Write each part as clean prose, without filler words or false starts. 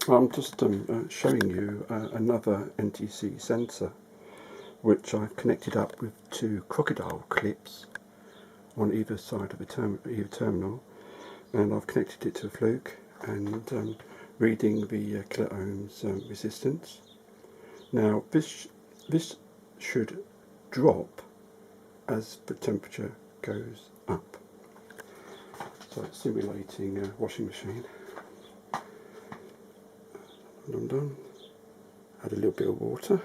I'm just showing you another NTC sensor which I've connected up with two crocodile clips on either side of either terminal, and I've connected it to a fluke and reading the kiloohms resistance. Now this should drop as the temperature goes up. So it's simulating a washing machine. Done. Add a little bit of water,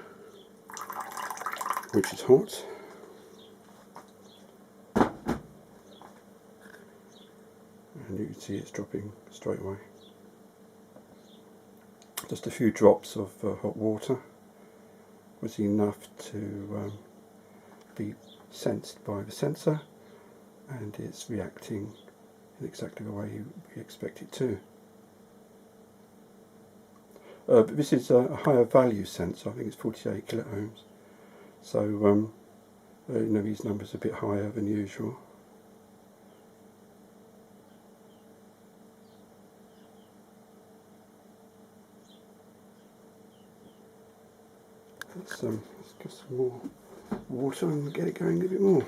which is hot. And you can see it's dropping straight away. Just a few drops of hot water was enough to be sensed by the sensor, and it's reacting in exactly the way you expect it to. This is a higher value sensor. I think it's 48 kiloohms. So these numbers are a bit higher than usual. Let's get some more water and get it going a bit more.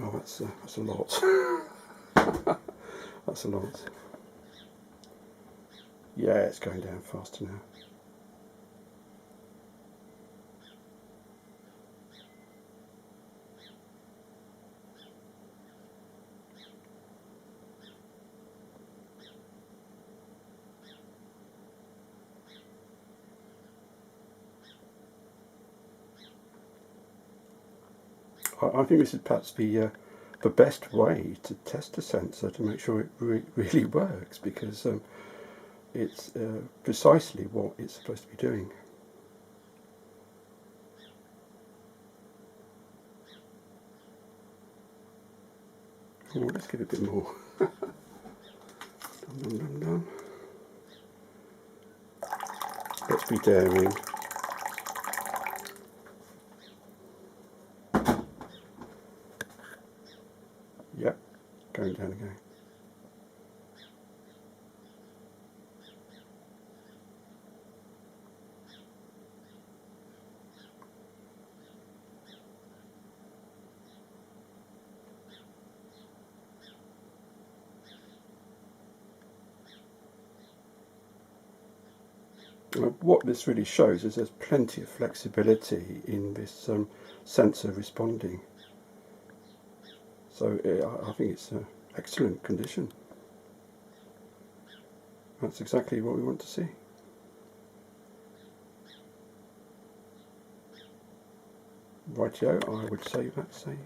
Oh, that's a lot. That's a lot. Yeah, it's going down faster now. I think this is perhaps the best way to test a sensor to make sure it really works, because it's precisely what it's supposed to be doing. Oh, let's give it a bit more. Dum. Let's be daring. Yep, going down again. What this really shows is there's plenty of flexibility in this sensor responding. So I think it's an excellent condition. That's exactly what we want to see. Rightio, I would say that's a